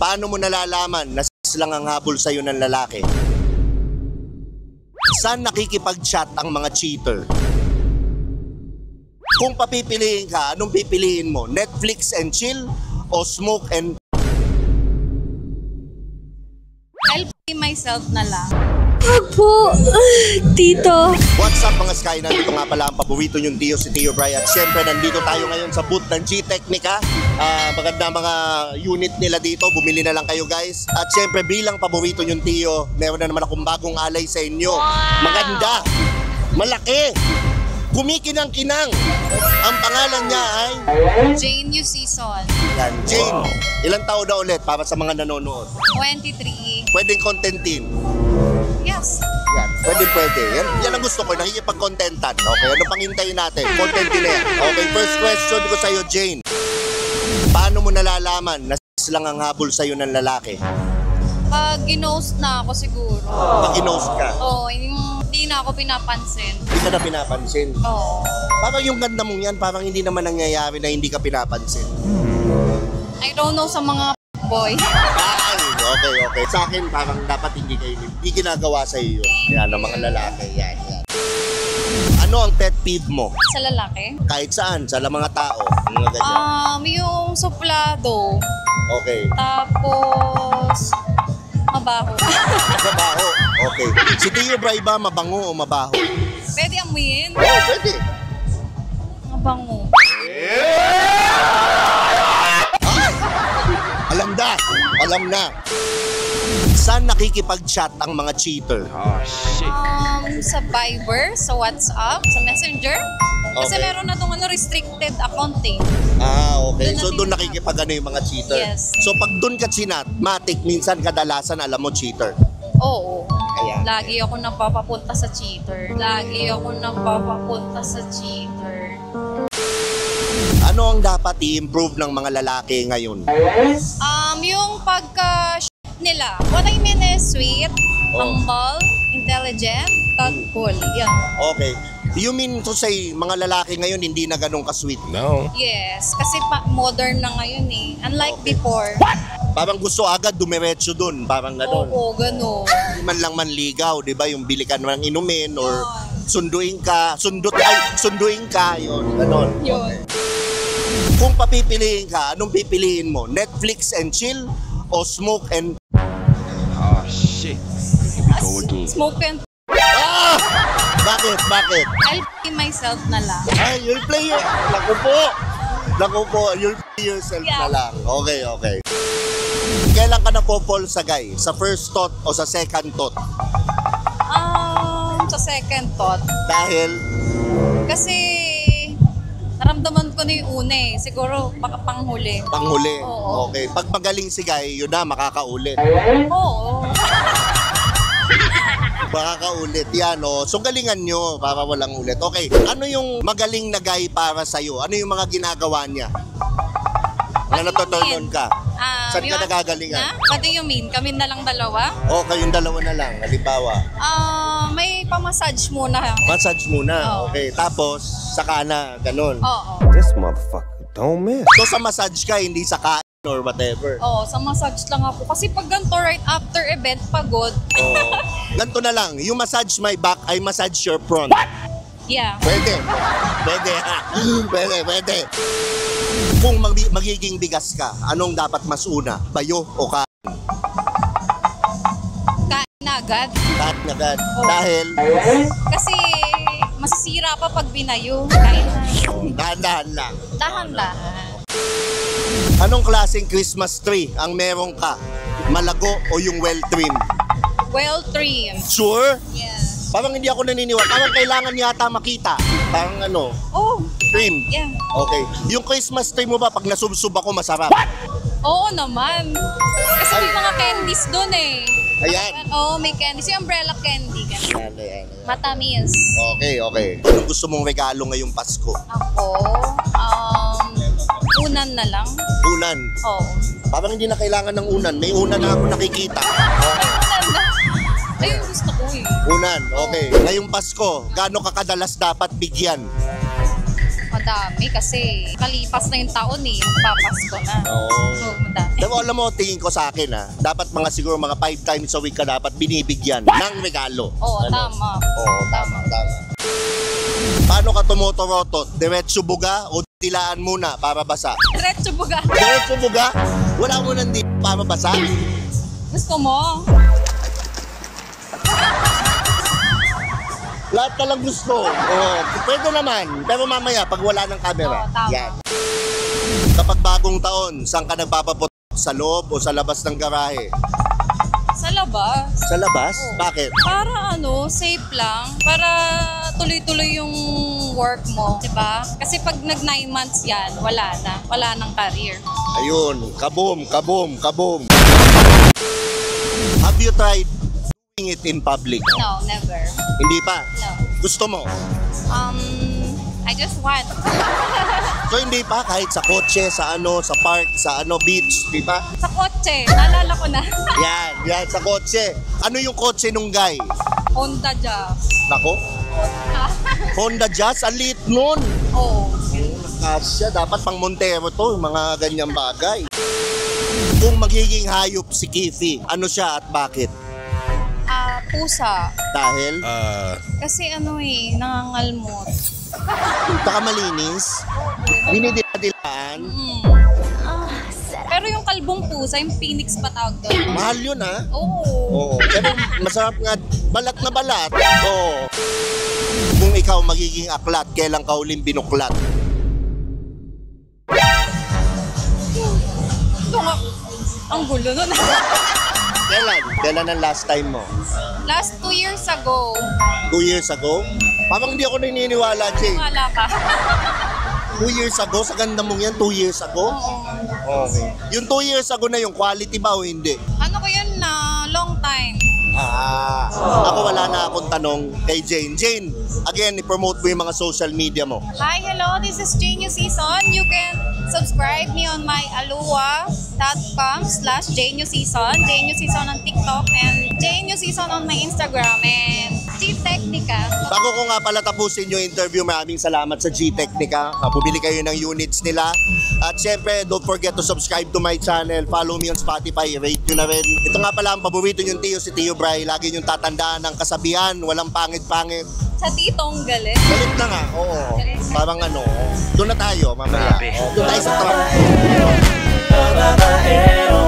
Paano mo nalalaman na lang ang habol sa'yo ng lalaki? Saan nakikipag-chat ang mga cheater? Kung papipiliin ka, anong pipiliin mo? Netflix and chill o smoke and... I'll play myself na lang. Wag po, Tito. What's up mga Sky? Nandito nga pala ang paborito niyong Tio, si Tio Bry. At syempre nandito tayo ngayon sa booth ng G-Technica. Maganda mga unit nila dito. Bumili na lang kayo guys. At syempre bilang paborito niyong Tio, meron na naman akong bagong alay sa inyo. Maganda, malaki, kumikinang-kinang. Ang pangalan niya ay... Jane Yu Season. Yan, Jane. Ilang taon na ulit para sa mga nanonood? 23. Pwedeng contentin. Yes. Yan, pwede. Yan ang gusto ko, nakikipag-contentan. Okay, ano pang hintayin natin? Contentin na yan. Okay, first question ko sa'yo, Jane. Paano mo nalalaman na lang ang habol sa'yo ng lalaki? Pag ginost na ako siguro. Pag ginost ka? Oo, hindi na ako pinapansin. Hindi ka na pinapansin? Oo. Parang yung ganda mong yan, parang hindi naman nangyayari na hindi ka pinapansin. I don't know sa mga boy. Okay. Sa akin, parang dapat hindi ginagawa sa iyo. Yan, ang mga lalaki. Yan. Ano ang pet peeve mo? Sa lalaki? Kahit saan, sa mga tao. Mga ganyan. Yung suplado. Okay. Tapos, mabaho. Mabaho. Okay. Si Tio Bry ba mabango o mabaho? Pwede amuyin? Oo, pwede. Mabango. Alam na. Saan nakikipag-chat ang mga cheater? Sa Viber, sa WhatsApp, sa Messenger. Kasi Okay. meron na itong restricted account eh. Okay. Doon So natin doon na- nakikipag-ano yung mga cheater? Yes. So pag doon ka chinat, matik, minsan kadalasan alam mo cheater. Oo. Ayan. Lagi ako napapapunta sa cheater. Ano ang dapat i-improve ng mga lalaki ngayon? Yung pagka-shoot nila. What I mean is sweet, humble, intelligent, thoughtful. Yan. Okay. You mean to say, mga lalaki ngayon hindi na ganun ka-sweet? No. Yes. Kasi modern na ngayon eh. Unlike before. Parang gusto agad dumiretso dun, parang ganun. Oo, ganun. Hindi man lang manligaw, di ba? Yung bili ka ng inumin or sunduin ka, yun, ganun. Yun. Kung papipiliin ka, anong pipiliin mo? Netflix and chill o smoke and... Oh, shit. Here we go again. Smoke and... Ah! Bakit? I'll play myself na lang. Ay, you'll play your... Naku po, you'll play yourself na lang. Okay. Kailan ka na-fall sa guy? Sa first thought o sa second thought? Sa second thought. Dahil... Kasi naramdaman ko na yung una eh. Siguro baka panghuli. Panghuli. Oo. Okay. Pag magaling si guy, yun na, makakaulit. Oo. Makakaulit yan, oh. So galingan nyo para walang ulit. Okay, ano yung magaling na guy para sa'yo? Ano yung mga ginagawa niya? Na natutunan ka? Saan ka nagagalingan? What do you mean? Kami na lang dalawa? O, kayong dalawa na lang, halimbawa. May pa-massage muna. Massage muna, Oo. okay. Tapos, saka na, ganun. Oo. This motherfucker don't miss. So sa massage ka, hindi sa kain or whatever. Oo, sa massage lang ako. Kasi pag ganito right after event, pagod. Oo. Ganito na lang, yung massage my back, I massage your front. Yeah. Pwede ha. Pwede. Kung magiging bigas ka, anong dapat mas una? Bayo o kain? Kain na agad. Kain agad. Oo. Dahil Kasi masisira pa pag binayo. Kain na. dahan-dahan lang. Dahan-dahan. Anong klaseng Christmas tree ang meron ka? Malago o yung well-trimmed? Well-trimmed. Sure? Yes. Parang hindi ako naniniwala. Parang kailangan yata makita. Parang ano, Oh, trim. yeah. Okay. Yung Christmas tree mo ba, pag nasubsub ako, masarap? Oo naman. Kasi may mga candies doon eh. Ayan. Oo, may candies. Yung umbrella candy. Ganun. Yan. Matamis. Okay. Anong gusto mong regalo ngayong Pasko? Ako, unan na lang. Unan. Oo. Parang hindi na kailangan ng unan. May unan na ako nakikita. Unan na. Ayun, gusto ko eh. Unan, okay. Ngayong Pasko, gaano ka kadalas dapat bigyan? madami kasi kalipas na yung taon eh. Magpapasko na. Oo. So, madami. Pero alam mo, tingin ko sa akin dapat mga siguro mga 5 times a week ka dapat binibigyan ng regalo. Oo, Ano? tama. Oo, tama. Paano ka tumutorotot? Diretso buga o tilaan muna para basa? Diretso buga. Diretso buga? Wala mo nang di para basa? Gusto mo? Lahat ka lang gusto. Oo, pwede naman. Pero mamaya, pag wala ng camera. Oo, tama. Yan. Kapag bagong taon, saan ka nagpapapot? Sa loob o sa labas ng garahe? Sa labas. Sa labas? Oo. Bakit? Para safe lang. Para tuloy-tuloy yung work mo, di ba? Kasi pag nag 9 months yan, wala na. Wala nang career. Ayun, kaboom. Have you tried doing it in public? No, never. Hindi pa? No. Gusto mo? I just want. So hindi pa kahit sa kotse, sa park, sa beach, di ba? Sa kotse, naalala ko na. Yan, sa kotse. Ano yung kotse nung guy? Honda Jazz. Nako, Honda Jazz, ang liit nun. Oo. Kasya, dapat pang Montero to, mga ganyang bagay. Kung magiging hayop si Kifi, ano siya at bakit? Pusa. Dahil, Kasi nangangalmot. saka malinis, dinidiladilaan, Pero yung kalbong pusa, yung phoenix pa tawag doon. mahal yun Oo. Oo. Pero masarap nga, balat na balat. Oo. Kung ikaw magiging aklat, kailan ka uling binuklat? Ito nga, ang gulo nun. Kailan? Kailan ang last time mo? Last 2 years ago, 2 years ago? Parang hindi ako naniniwala, Jay. wala ka. 2 years ago? Sa ganda mong yan, 2 years ago? Oo. Okay. Yung 2 years ago na yung quality ba o hindi? Ano ko yun na long time. Ako wala na akong tanong kay Jane. Jane, again, i-promote mo yung mga social media mo. Hi, hello, this is Jane Season. You can subscribe me on my alua.com/JaneSeason. Jane Season on TikTok and Jane Season on my Instagram and G-Technica. Bago ko nga pala tapusin yung interview, maraming salamat sa G-Technica. Bumili kayo ng units nila. At syempre, don't forget to subscribe to my channel. Follow me on Spotify, rate nyo na rin. Ito nga pala ang paborito yung Tio, si Tio Bray. Lagi yung tatandaan ng kasabihan, walang pangit-pangit. Sa titong galit. Galit na nga, oo. Parang doon na tayo mamaya. Grabe. Doon tayo sa truck. Babaero